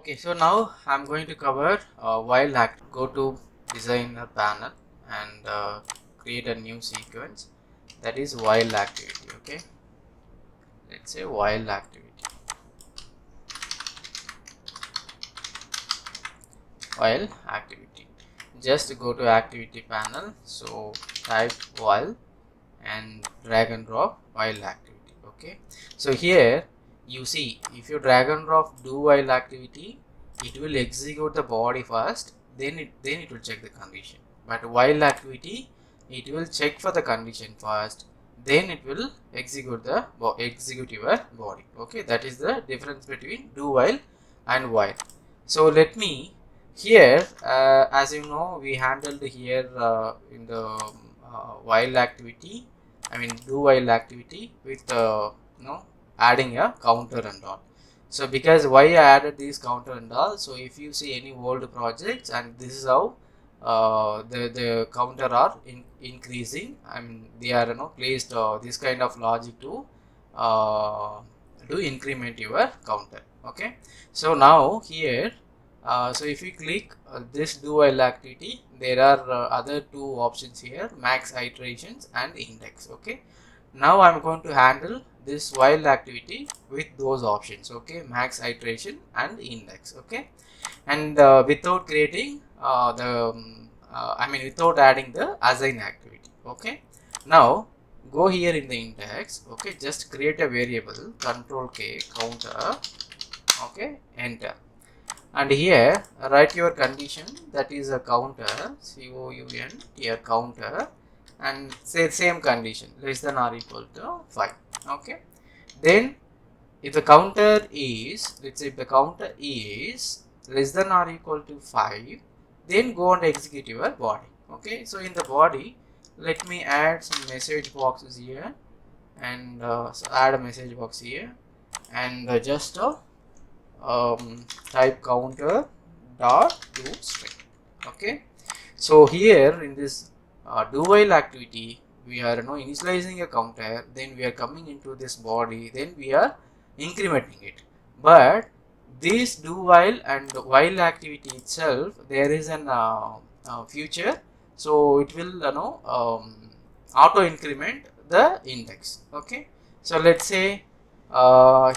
Okay, so now I'm going to cover while act. Go to designer panel and create a new sequence, that is while activity. Okay, let's say while activity. While activity, just go to activity panel, so type while and drag and drop while activity. Okay, so here you see, if you drag and drop do while activity, it will execute the body first, then it will check the condition. But while activity, it will check for the condition first, then it will execute your body. Okay, that is the difference between do while and while. So let me here, as you know, we handled here in the while activity, I mean do while activity with adding a counter and all. So because why I added this counter and all, so if you see any old projects, and this is how the counter are increasing, I mean they are placed this kind of logic to increment your counter. Okay, so now here so if you click this do while activity, there are other two options here, max iterations and index. Okay, now I'm going to handle this while activity with those options. Okay, max iteration and index. Okay, and without creating without adding the assign activity. Okay, now go here in the index. Okay, just create a variable control K counter. Okay, enter. And here write your condition, that is a counter, COUN here counter, and say same condition, less than or equal to 5. Okay, then if the counter is, let's say if the counter is less than or equal to 5, then go and execute your body. Okay, so in the body, let me add some message boxes here, and so add a message box here, and just type counter dot to string. Okay, so here in this do while activity, we are initializing a counter, then we are coming into this body, then we are incrementing it. But this do while and while activity itself, there is an future, so it will auto increment the index. Okay, so let's say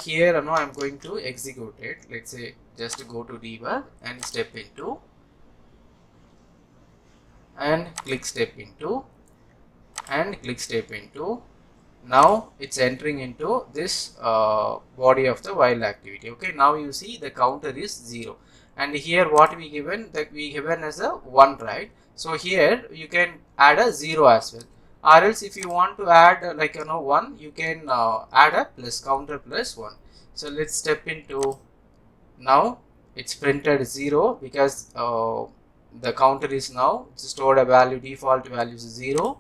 here I'm going to execute it. Let's say just go to debug and step into and click step into and click step into. Now it's entering into this body of the while activity. Okay, now you see the counter is 0, and here what we given, that we given as a 1, right? So here you can add a 0 as well, or else if you want to add 1, you can add a plus counter plus 1. So let's step into. Now it's printed 0 because the counter is now stored a value, default value is 0.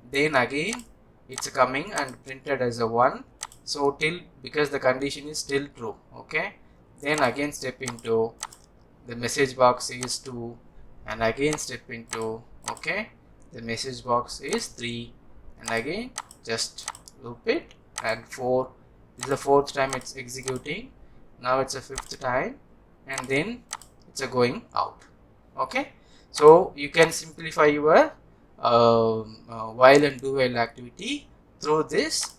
Then again it's coming and printed as a 1, so till, because the condition is still true. Okay, then again step into, the message box is 2, and again step into. Okay, the message box is 3, and again just loop it, and 4. This is the 4th time it's executing. Now it's a 5th time, and then it's a going out. Okay, so you can simplify your while and do while activity through this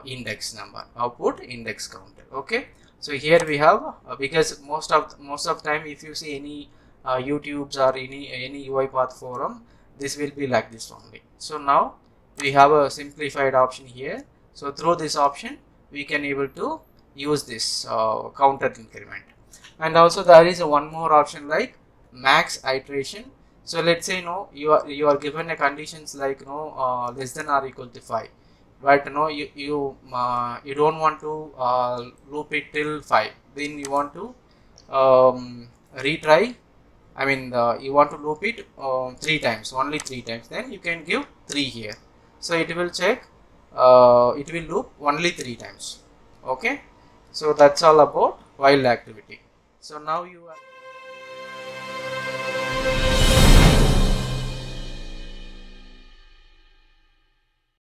index number, output index counter. Okay, so here we have because most of time, if you see any YouTubes or any UiPath forum, this will be like this only. So now we have a simplified option here. So through this option, we can able to use this counter increment. And also there is one more option like max iteration. So let's say you are given a conditions like less than or equal to 5, but you don't want to loop it till 5, then you want to retry, I mean you want to loop it 3 times, only 3 times, then you can give 3 here, so it will check, it will loop only 3 times. Okay, so that's all about while activity. So now you are